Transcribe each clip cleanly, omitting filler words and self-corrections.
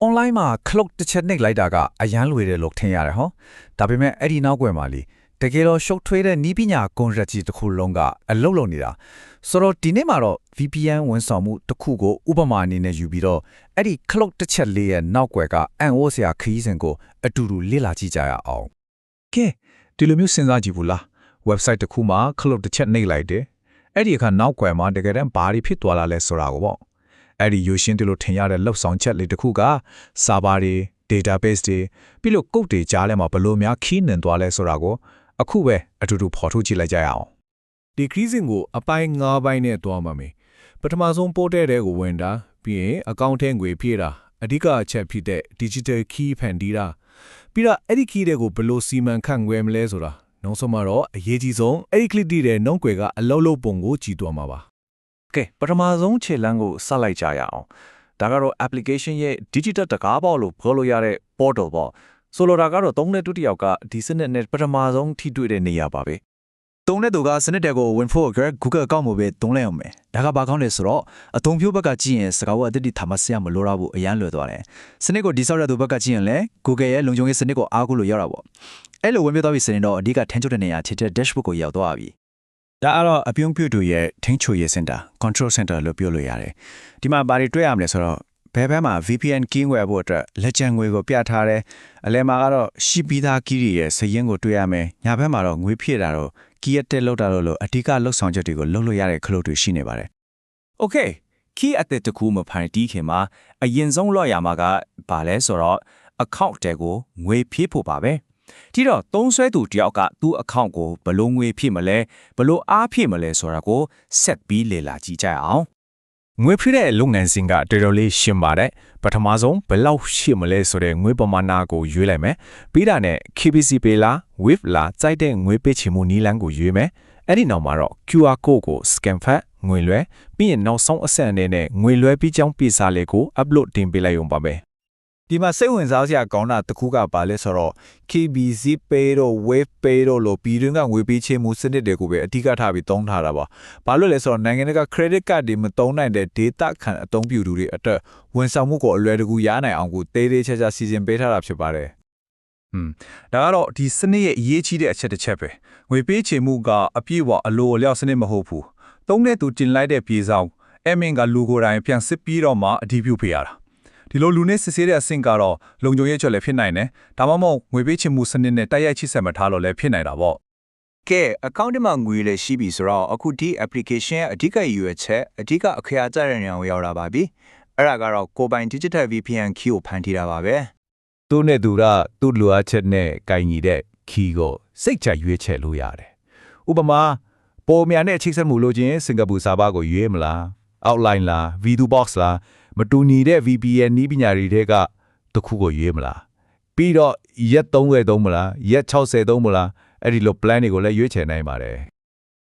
online မှာ clock တစ်ချက်နှိပ်လိုက်တာကအရန်လွယ်တယ်လို့ထင်ရတယ်ဟောဒါပေမဲ့အဲ့ဒီနောက်ွယ်မှာလीတကယ်တော့ရှုပ်ထွေးတဲ့နီးပညာကွန်ရက်ကြီးတစ်ခုလုံးကအလုပ်လုပ်နေတာဆိုတော့ဒီနေ့မှာတော့ VPN ဝန်ဆောင်မှုတစ်ခုကိုဥပမာအနေနဲ့ယူပြီးတော့အဲ့ဒီ clock တစ်ချက်လေးရဲ့နောက်ွယ်ကအန်အိုးစရာခရီးစဉ်ကိုအတူတူလေ့လာကြည့်ကြရအောင်ကဲဒီလိုမျိုးစဉ်းစားကြည့်ဘူးလား website တစ်ခုမှာ clock တစ်ချက်နှိပ်လိုက်တယ်အဲ့ဒီအခါနောက်ွယ်မှာတကယ်တမ်းဘာတွေဖြစ်သွားလာလဲဆိုတာကိုပေါ့အဲ့ဒီယူရှင်းတယ်လို့ထင်ရတဲ့လောက်ဆောင်ချက်လေးတစ်ခုက server တွေ database တွေပြီးလို့ code တွေကြားထဲမှာဘယ်လိုများခီးနှင်သွားလဲဆိုတာကိုအခုပဲအတူတူဖော်ထုတ်ကြည့်လိုက်ကြရအောင်ဒီခရီးစဉ်ကိုအပိုင်း9ပိုင်းနဲ့တွားမှာမယ်ပထမဆုံးပို့တဲ့တဲ့ကိုဝင်တာပြီးရင်အကောင့်ထဲငွေဖြည့်တာအဓိကအချက်ဖြစ်တဲ့ digital key ဖန်တီးတာပြီးတော့အဲ့ဒီ key တွေကိုဘယ်လိုစီမံခန့်ခွဲမလဲဆိုတာနောက်ဆုံးမှာတော့အရေးကြီးဆုံးအဲ့ဒီ click တဲ့နှုံးကွယ်ကအလုံးလုံးပုံကိုကြည့်သွားမှာပါကဲပထမဆုံးခြေလှမ်းကိုစလိုက်ကြရအောင်ဒါကတော့ application ရဲ့ digital တကားပေါက်လို့ပြောလို့ရတဲ့ portal ပေါ့ဆိုလိုတာကတော့သုံးတဲ့တူတယောက်ကဒီစနစ်နဲ့ပထမဆုံးထိတွေ့တဲ့နေရာပါပဲသုံးတဲ့သူကစနစ်တွေကိုဝင်ဖို့အတွက် Google အကောင့်မှာပဲသုံးလိုက်အောင်မယ်ဒါကဘာကောင်းလဲဆိုတော့အသုံးပြုဘက်ကကြည့်ရင်စကားဝတ်အသစ်ထားမစရာမလိုတော့ဘူးအရန်လွယ်သွားတယ်စနစ်ကိုဒီဆောက်ရတဲ့ဘက်ကကြည့်ရင်လည်း Google ရဲ့လုံခြုံရေးစနစ်ကိုအားကိုးလို့ရတာပေါ့အဲ့လိုဝင်ပြသွားပြီဆိုရင်တော့အဓိကထန်းချုပ်တဲ့နေရာချစ်တဲ့ dashboard ကိုရောက်သွားပြီဒါကတော့အပြုံးပြုတ်တို့ရဲ့ထင်းချိုရေး center control center လို့ပြောလို့ရတယ်ဒီမှာဘာတွေတွေ့ရမလဲဆိုတော့ဘယ်ဘက်မှာ VPN key ဝယ်ဖို့အတွက်လက်ကျန်ငွေကိုပြထားတယ်အလဲမှာကတော့ရှိပြီးသား key တွေရဲ့စရင်းကိုတွေ့ရမယ်ညာဘက်မှာတော့ငွေဖြည့်တာတော့ key တက်လောက်တာလို့အဓိကလောက်ဆောင်ချက်တွေကိုလုပ်လို့ရတဲ့ခလုတ်တွေရှိနေပါတယ် Okay key အသက်တကူမဖန်တီးခင်မှာအရင်ဆုံးလောက်ရမှာကဘာလဲဆိုတော့ account တွေကိုငွေဖြည့်ဖို့ပါပဲဒီတော့သုံးဆွဲသူတယောက်ကသူ့ account ကိုဘယ်လိုငွေဖြည့်မလဲဘယ်လိုအားဖြည့်မလဲဆိုတာကိုဆက်ပြီးလေ့လာကြည့်ကြအောင်ငွေဖြည့်တဲ့လုပ်ငန်းစဉ်ကတော်တော်လေးရှင်းပါတယ်ပထမဆုံးဘယ်လောက်ရှိမလဲဆိုတဲ့ငွေပမာဏကိုရွေးလိုက်မယ်ပြီးတာနဲ့ KBC ပေးလား Wave လားစိုက်တဲ့ငွေပေးချေမှုနည်းလမ်းကိုရွေးမယ်အဲ့ဒီနောက်မှာတော့ QR code ကို scan ဖတ်ငွေလွှဲပြီးရင်နောက်ဆုံးအဆင့်အနေနဲ့ငွေလွှဲပြီးကြောင်းပေးစာလေးကို upload တင်ပေးလိုက်ရုံပါပဲဒီမှာစိတ်ဝင်စားစရာကောင်းတာတစ်ခုကပါလဲဆိုတော့ KBC Pay တို့ Wave Pay တို့လိုပြည်တွင်းကငွေပေးချေမှုစနစ်တွေကိုပဲအဓိကထားပြီးသုံးထားတာပါ။ဘာလို့လဲဆိုတော့နိုင်ငံတကာ credit card တွေမသုံးနိုင်တဲ့ data ခံအသုံးပြုသူတွေအတွက်ဝန်ဆောင်မှုကိုအလွယ်တကူရနိုင်အောင်ကိုတေးသေးချာချာစီစဉ်ပေးထားတာဖြစ်ပါတယ်ဒါကတော့ဒီစနစ်ရဲ့အရေးကြီးတဲ့အချက်တစ်ချက်ပဲငွေပေးချေမှုကအပြည့်အဝအလိုအလျောက်စနစ်မဟုတ်ဘူးသုံးတဲ့သူတင်လိုက်တဲ့ပြေဆောင်အမင်ကလူကိုယ်တိုင်ပြန်စစ်ပြီးတော့မှအတည်ပြုပေးရတာဒီလိုလူနဲ့စစ်ဆေးတဲ့အဆင့်ကတော့လုံခြုံရေးချက်လည်းဖြစ်နိုင်တယ်ဒါမှမဟုတ်ငွေပေးချေမှုစနစ်နဲ့တိုက်ရိုက်ချိဆက်မထားလို့လည်းဖြစ်နိုင်တာပေါ့ကဲ account မှာငွေလည်းရှိပြီဆိုတော့အခုဒီ application ရဲ့အဓိကရွယ်ချက်အဓိကအခရာကျတဲ့နေရာကိုရောက်လာပါပြီအဲ့ဒါကတော့ကိုပိုင် digital VPN key ကိုဖန်တီးတာပါပဲသူ့နဲ့သူကသူ့လိုအပ်ချက်နဲ့ကိုင်ညီတဲ့ key ကိုစိတ်ချရွေးချယ်လို့ရတယ်ဥပမာပေါ်များနဲ့ချိတ်ဆက်မှုလို့ချင်းစင်ကာပူစာဘာကိုရွေးမလား outline လား video box လားမတူညီတဲ့ VPN နည်းပညာတွေကတစ်ခုကိုရွေးမလားပြီးတော့ရက်30သုံးမလားရက်60သုံးမလားအဲ့ဒီလို plan တွေကိုလည်းရွေးချယ်နိုင်ပါတယ်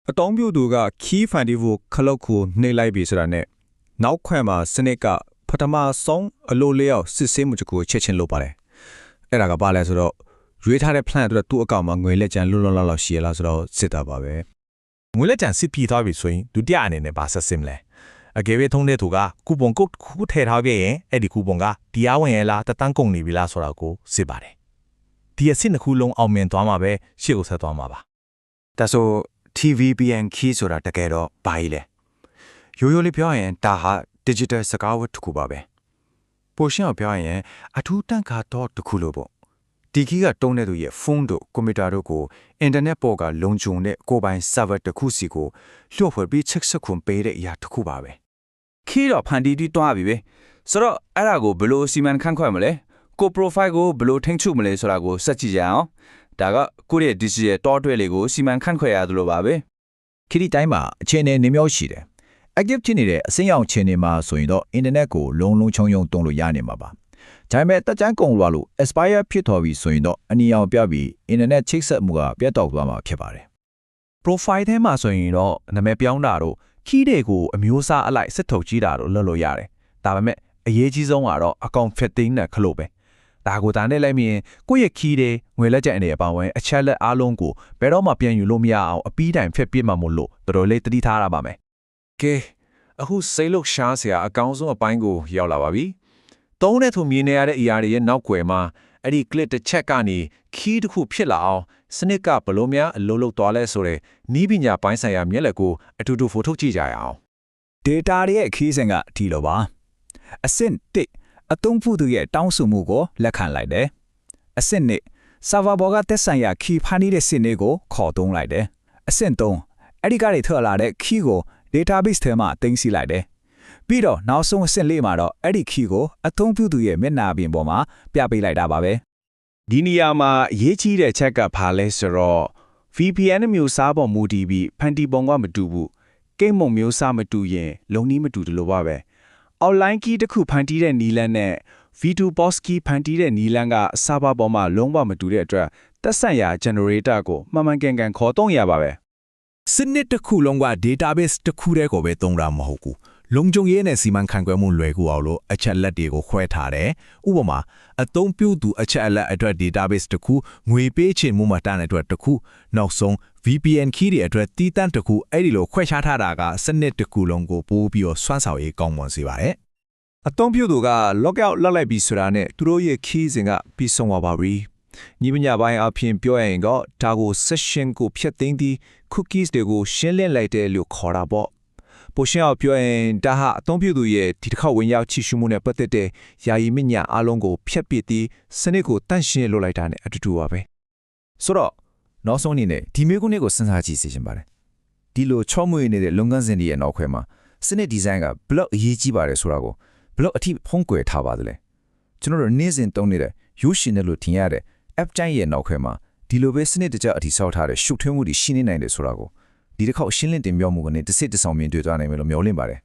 အတောင်းပြုသူက key ဖန်တီးဖို့ခလုတ်ကိုနှိပ်လိုက်ပြီဆိုတာနဲ့နောက်ခွဲမှာစနစ်ကပထမဆုံးအလိုလျောက်စစ်ဆေးမှုတစ်ခုကိုချက်ချင်းလုပ်ပါတယ်အဲ့ဒါကဘာလဲဆိုတော့ရွေးထားတဲ့ plan အတွက်သူ့အကောင့်မှာငွေလက်ကျန်လွတ်လွတ်လောက်ရှိရလားဆိုတော့စစ်တာပါပဲငွေလက်ကျန်စစ်ပြီးသွားပြီဆိုရင်ဒုတိယအနေနဲ့ပါဆက်စင်လဲအကယ်၍ထုံးတဲ့သူကကူပွန်ကုတ်ခုထည့်ထားခဲ့ရင်အဲ့ဒီကူပွန်ကတရားဝင်ရလားတန်းကုန်နေပြီလားဆိုတာကိုစစ်ပါတယ်ဒီအဆင့်တစ်ခုလုံးအောင်မြင်သွားမှာပဲရှေ့ကိုဆက်သွားမှာပါဒါဆို TVPN key ဆိုတာတကယ်တော့ဘာကြီးလဲရိုးရိုးလေးပြောရင်ဒါဟာ digital စကားဝတ်တစ်ခုပါပဲပိုရှင်းအောင်ပြောရင်အထူးတန်ခါတော့တစ်ခုလို့ပေါ့ဒီ key ကတုံးတဲ့သူရဲ့ဖုန်းတို့ကွန်ပျူတာတို့ကိုအင်တာနက်ပေါ်ကလုံခြုံတဲ့ကိုယ်ပိုင် server တစ်ခုစီကိုလွှတ်ဖွဲ့ပြီးချက်စခွန်ပေးတဲ့အရာတစ်ခုပါပဲခီးတော့ဖန်တီးပြီးတွားပြီပဲဆိုတော့အဲ့ဒါကိုဘယ်လိုစီမံခန့်ခွဲမလဲကို profile ကိုဘယ်လိုထိန်းချုပ်မလဲဆိုတာကိုစက်ကြည့်ကြအောင်ဒါကကိုယ့်ရဲ့ digital တောတွဲလေးကိုစီမံခန့်ခွဲရတယ်လို့ပါပဲခရီးတိုင်းမှာအခြေအနေနှမျိုးရှိတယ် active ဖြစ်နေတဲ့အစိမ်းရောင်အခြေအနေမှာဆိုရင်တော့ internet ကိုလုံးလုံးချုံချုံတုံးလို့ရနေမှာပါဒါပေမဲ့တက်ကြမ်းကုန်လို့ expire ဖြစ်တော်ပြီဆိုရင်တော့အနီရောင်ပြပြီး internet ချိတ်ဆက်မှုကပြတ်တောက်သွားမှာဖြစ်ပါတယ် profile ထဲမှာဆိုရင်တော့နာမည်ပြောင်းတာတို့ key တွေကိုအမျိုးအစားအလိုက်စစ်ထုတ်ကြည့်တာတို့လုပ်လို့ရတယ်ဒါပေမဲ့အရေးကြီးဆုံးကတော့ account fitting နဲ့ခလို့ပဲဒါကိုဒါနဲ့လိုက်မြင်ကိုယ့်ရဲ့ key တွေငွေလက်ကျန်အနေအပေါင်းဝင်အချက်လက်အားလုံးကိုဘယ်တော့မှပြန်ယူလို့မရအောင်အပီးတိုင်ဖက်ပြစ်မှမို့လို့တော်တော်လေးတတိထားရပါမယ်ကဲအခုစိတ်လုရှားစရာအကောင်းဆုံးအပိုင်းကိုရောက်လာပါပြီ သုံးတဲ့သူမြင်နေရတဲ့အရာတွေရဲ့နောက်ွယ်မှာအဲ့ဒီ click တစ်ချက်ကနေ key တစ်ခုဖြစ်လာအောင်စနစ်ကဘလို့များအလုပ်လုပ်သွားလဲဆိုတဲ့နီးပညာပိုင်းဆိုင်ရာမျက်လက်ကိုအတူတူဖိုထုတ်ကြည့်ကြရအောင် data ရဲ့ခီးစဉ်ကဒီလိုပါအဆင့်1အသုံးပြုသူရဲ့တောင်းဆိုမှုကိုလက်ခံလိုက်တယ်အဆင့်2 server ဘောကသက်ဆိုင်ရာ key ဖန်တီးတဲ့စနစ်ကိုခေါ်သုံးလိုက်တယ်အဆင့်3အဲ့ဒီကနေထွက်လာတဲ့ key ကို database ထဲမှာတင်စီလိုက်တယ်ပြီးတော့နောက်ဆုံးအဆင့်4မှာတော့အဲ့ဒီ key ကိုအသုံးပြုသူရဲ့မျက်နှာပြင်ပေါ်မှာပြပေးလိုက်တာပါပဲဒီနေရာမှာအရေးကြီးတဲ့ချက်ကဘာလဲဆိုတော့ VPN မျိုးစားပေါ်မူတည်ပြီးဖန်တီပုံကမတူဘူးကိန်းမုံမျိုးစားမတူရင်လုံနီးမတူတယ်လို့ပါပဲ online key တစ်ခုဖန်တီးတဲ့နီလန်းနဲ့ V2 box key ဖန်တီးတဲ့နီလန်းက server ပေါ်မှာလုံးဝမတူတဲ့အတွက်သက်ဆိုင်ရာ generator ကိုမှန်မှန်ကန်ကန်ခေါ်သုံးရပါပဲစနစ်တစ်ခုလုံးက database တစ်ခုတည်းကိုပဲသုံးတာမဟုတ်ဘူးလုံခြုံရေးနဲ့စီမံခန့်ခွဲမှုလွယ်ကူအောင်လို့အချက်လက်တွေကိုခွဲထားတယ်ဥပမာအသုံးပြုသူအချက်လက်အတွက် database တစ်ခုငွေပေးချေမှုမှတ်တမ်းအတွက်တစ်ခုနောက်ဆုံး VPN key တွေအတွက်တည်တံ့တစ်ခုအဲ့ဒီလိုခွဲခြားထားတာကစနစ်တစ်ခုလုံးကိုပိုးပြီးတော့စွမ်းဆောင်ရေးကောင်းမွန်စေပါတယ်အသုံးပြုသူက log out လောက်လိုက်ပြီးဆိုတာနဲ့သူတို့ရဲ့ key စဉ်ကပြီးဆုံးသွားပါပြီညီမညာပိုင်းအပြင်ပြောရရင်တော့ဒါကို session ကိုဖျက်သိမ်းပြီး cookies တွေကိုရှင်းလင်းလိုက်တယ်လို့ခေါ်တာပေါ့ပိုရှင်းအောင်ပြောရင်ဒါဟာအသုံးပြုသူရဲ့ဒီတစ်ခေါက်ဝင်ရောက်ချီရှုမှုနဲ့ပတ်သက်တဲ့ယာယီမြညာအားလုံးကိုဖျက်ပစ်ပြီးစနစ်ကိုတန့်ရှင်းလုပ်လိုက်တာနဲ့အတူတူပါပဲဆိုတော့နောက်ဆုံးအနေနဲ့ဒီမျိုးကုန်းကိုစဉ်းစားကြည့်စေချင်ပါတယ်ဒီလိုချောမွေ့နေတဲ့လုပ်ငန်းစဉ်တွေရဲ့နောက်ခွဲမှာစနစ်ဒီဇိုင်းကဘလောက်အရေးကြီးပါတယ်ဆိုတာကိုဘလောက်အထိဖုံးကွယ်ထားပါသလဲကျွန်တော်တို့နေ့စဉ်သုံးနေတဲ့ရိုးရှင်တယ်လို့ထင်ရတဲ့ app တိုင်းရဲ့နောက်ခွဲမှာဒီလိုပဲစနစ်တကျအထိဆောက်ထားတဲ့ရှုပ်ထွေးမှုတွေရှိနေနိုင်တယ်ဆိုတာကိုဒီတစ်ခေါက်ရှင်းလင်းတင်ပြမှုကနေတစ်စစ်တစ်ဆောင်မြင်တွေ့သွားနိုင်မယ်လို့မျှော်လင့်ပါတယ်